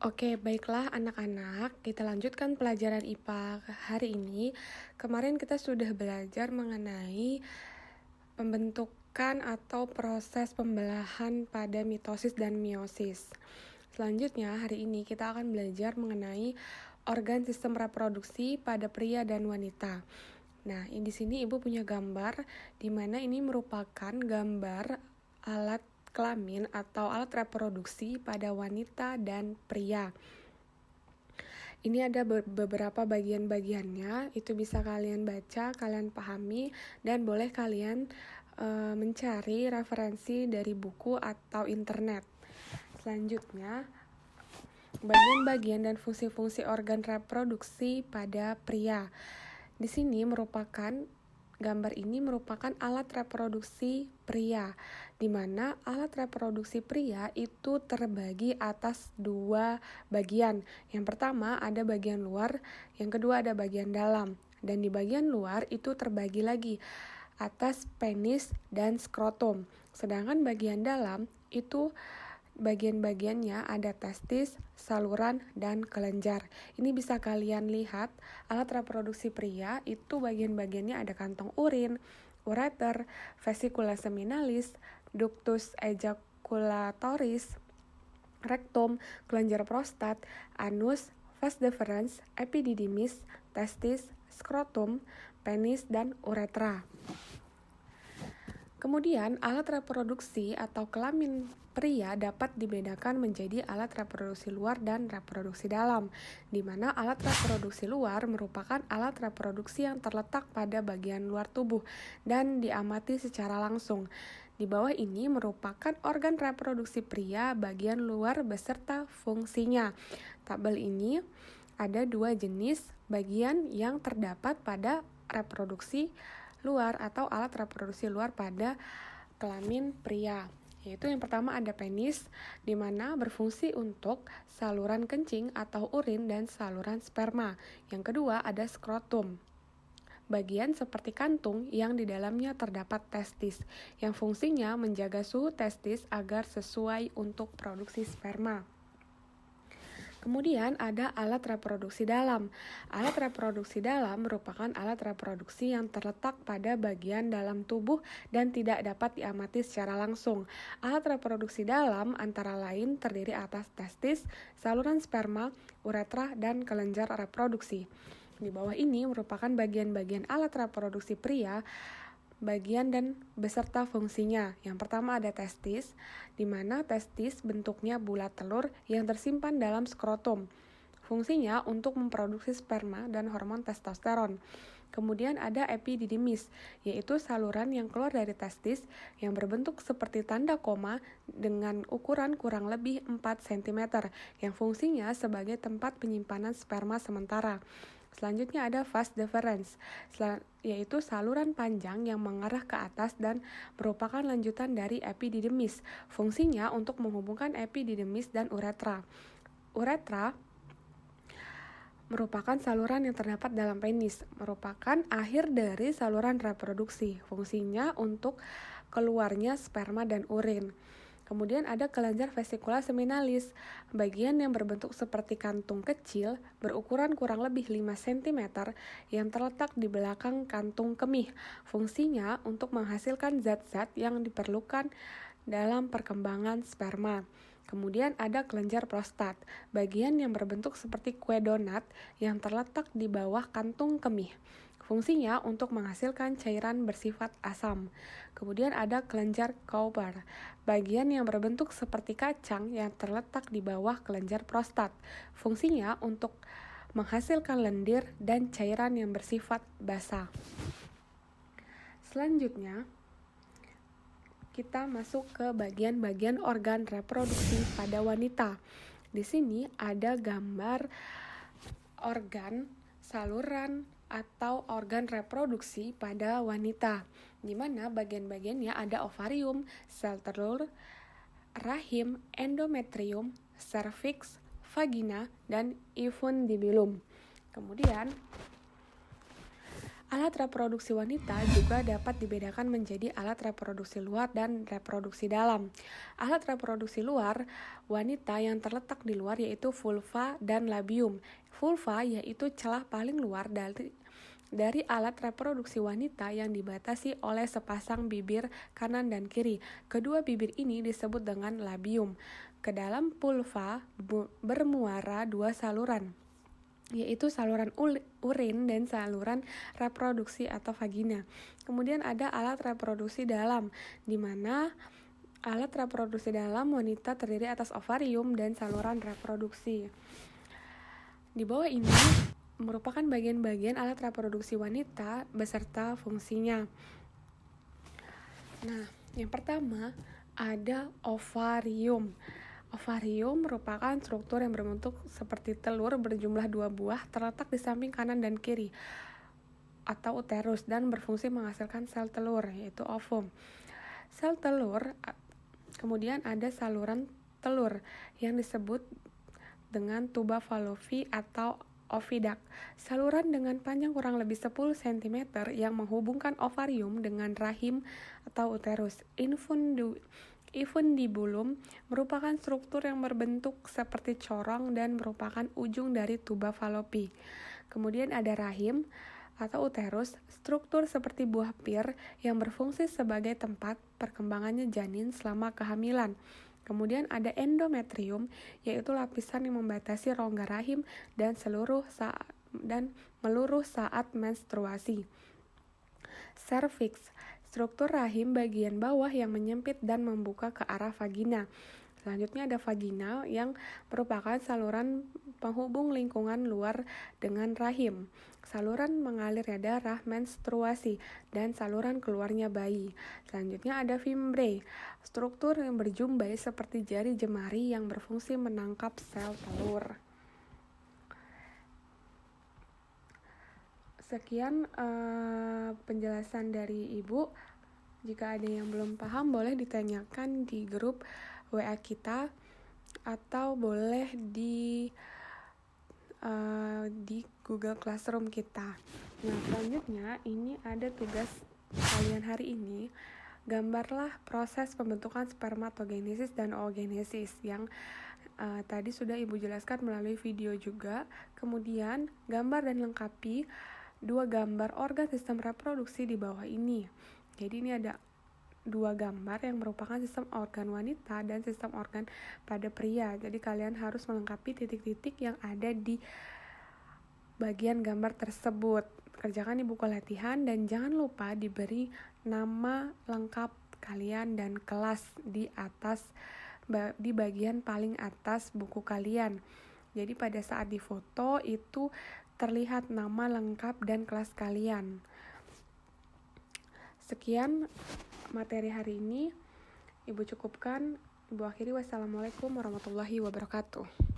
Oke, baiklah anak-anak, kita lanjutkan pelajaran IPA hari ini. Kemarin kita sudah belajar mengenai pembentukan atau proses pembelahan pada mitosis dan meiosis. Selanjutnya, hari ini kita akan belajar mengenai organ sistem reproduksi pada pria dan wanita. Nah, di sini Ibu punya gambar, di mana ini merupakan gambar alat kelamin atau alat reproduksi pada wanita dan pria. Ini ada beberapa bagian-bagiannya, itu bisa kalian baca, kalian pahami, dan boleh kalian mencari referensi dari buku atau internet. Selanjutnya, bagian-bagian dan fungsi-fungsi organ reproduksi pada pria. Di sini gambar ini merupakan alat reproduksi pria, di mana alat reproduksi pria itu terbagi atas dua bagian. Yang pertama ada bagian luar, yang kedua ada bagian dalam. Dan di bagian luar itu terbagi lagi atas penis dan skrotum. Sedangkan bagian dalam itu bagian-bagiannya ada testis, saluran, dan kelenjar. Ini bisa kalian lihat, alat reproduksi pria itu bagian-bagiannya ada kantong urin, ureter, vesicula seminalis, ductus ejaculatoris, rektum, kelenjar prostat, anus, vas deferens, epididymis, testis, skrotum, penis, dan uretra. Kemudian, alat reproduksi atau kelamin pria dapat dibedakan menjadi alat reproduksi luar dan reproduksi dalam, di mana alat reproduksi luar merupakan alat reproduksi yang terletak pada bagian luar tubuh dan diamati secara langsung. Di bawah ini merupakan organ reproduksi pria bagian luar beserta fungsinya. Tabel ini ada dua jenis bagian yang terdapat pada reproduksi luar atau alat reproduksi luar pada kelamin pria. Yaitu yang pertama ada penis, di mana berfungsi untuk saluran kencing atau urin dan saluran sperma. Yang kedua ada skrotum, bagian seperti kantung yang di dalamnya terdapat testis, yang fungsinya menjaga suhu testis agar sesuai untuk produksi sperma. Kemudian ada alat reproduksi dalam. Alat reproduksi dalam merupakan alat reproduksi yang terletak pada bagian dalam tubuh dan tidak dapat diamati secara langsung. Alat reproduksi dalam antara lain terdiri atas testis, saluran sperma, uretra, dan kelenjar reproduksi. Di bawah ini merupakan bagian-bagian alat reproduksi pria, bagian dan beserta fungsinya. Yang pertama ada testis, di mana testis bentuknya bulat telur yang tersimpan dalam skrotum. Fungsinya untuk memproduksi sperma dan hormon testosteron. Kemudian ada epididymis, yaitu saluran yang keluar dari testis yang berbentuk seperti tanda koma dengan ukuran kurang lebih 4 cm, yang fungsinya sebagai tempat penyimpanan sperma sementara. Selanjutnya ada vas deferens, yaitu saluran panjang yang mengarah ke atas dan merupakan lanjutan dari epididymis. Fungsinya untuk menghubungkan epididymis dan uretra. Uretra merupakan saluran yang terdapat dalam penis, merupakan akhir dari saluran reproduksi. Fungsinya untuk keluarnya sperma dan urin. Kemudian ada kelenjar vesicula seminalis, bagian yang berbentuk seperti kantung kecil, berukuran kurang lebih 5 cm, yang terletak di belakang kantung kemih. Fungsinya untuk menghasilkan zat-zat yang diperlukan dalam perkembangan sperma. Kemudian ada kelenjar prostat, bagian yang berbentuk seperti kue donat yang terletak di bawah kantung kemih. Fungsinya untuk menghasilkan cairan bersifat asam. Kemudian ada kelenjar Cowper, bagian yang berbentuk seperti kacang yang terletak di bawah kelenjar prostat. Fungsinya untuk menghasilkan lendir dan cairan yang bersifat basa. Selanjutnya, kita masuk ke bagian-bagian organ reproduksi pada wanita. Di sini ada gambar organ, saluran, atau organ reproduksi pada wanita, di mana bagian-bagiannya ada ovarium, sel telur, rahim, endometrium, serviks, vagina, dan infundibulum. Kemudian Alat reproduksi wanita juga dapat dibedakan menjadi alat reproduksi luar dan reproduksi dalam. Alat reproduksi luar wanita yang terletak di luar yaitu vulva dan labium. Vulva yaitu celah paling luar dari alat reproduksi wanita yang dibatasi oleh sepasang bibir kanan dan kiri. Kedua bibir ini disebut dengan labium. Ke dalam vulva bermuara dua saluran, yaitu saluran urin dan saluran reproduksi atau vagina. Kemudian ada alat reproduksi dalam, di mana alat reproduksi dalam wanita terdiri atas ovarium dan saluran reproduksi. Di bawah ini merupakan bagian-bagian alat reproduksi wanita beserta fungsinya. Nah, yang pertama ada ovarium. Ovarium merupakan struktur yang berbentuk seperti telur berjumlah 2 buah terletak di samping kanan dan kiri atau uterus dan berfungsi menghasilkan sel telur yaitu ovum. Sel telur, kemudian ada saluran telur yang disebut dengan tuba fallopi atau oviduct. Saluran dengan panjang kurang lebih 10 cm yang menghubungkan ovarium dengan rahim atau uterus. Infundibulum merupakan struktur yang berbentuk seperti corong dan merupakan ujung dari tuba fallopi. Kemudian ada rahim atau uterus, struktur seperti buah pir yang berfungsi sebagai tempat perkembangannya janin selama kehamilan. Kemudian ada endometrium, yaitu lapisan yang membatasi rongga rahim dan meluruh saat menstruasi. Cervix, struktur rahim bagian bawah yang menyempit dan membuka ke arah vagina. Selanjutnya ada vagina yang merupakan saluran penghubung lingkungan luar dengan rahim. Saluran mengalirnya darah menstruasi dan saluran keluarnya bayi. Selanjutnya ada fimbre, struktur yang berjumbai seperti jari jemari yang berfungsi menangkap sel telur. Sekian penjelasan dari Ibu. Jika ada yang belum paham boleh ditanyakan di grup WA kita atau boleh di Google Classroom kita. Nah, selanjutnya ini ada tugas kalian hari ini. Gambarlah proses pembentukan spermatogenesis dan oogenesis yang tadi sudah Ibu jelaskan melalui video juga. Kemudian gambar dan lengkapi 2 gambar organ sistem reproduksi di bawah ini. Jadi ini ada 2 gambar yang merupakan sistem organ wanita dan sistem organ pada pria. Jadi kalian harus melengkapi titik-titik yang ada di bagian gambar tersebut. Kerjakan di buku latihan dan jangan lupa diberi nama lengkap kalian dan kelas di bagian paling atas buku kalian. Jadi pada saat difoto itu terlihat nama lengkap dan kelas kalian. Sekian materi hari ini. Ibu cukupkan. Ibu akhiri. Wassalamualaikum warahmatullahi wabarakatuh.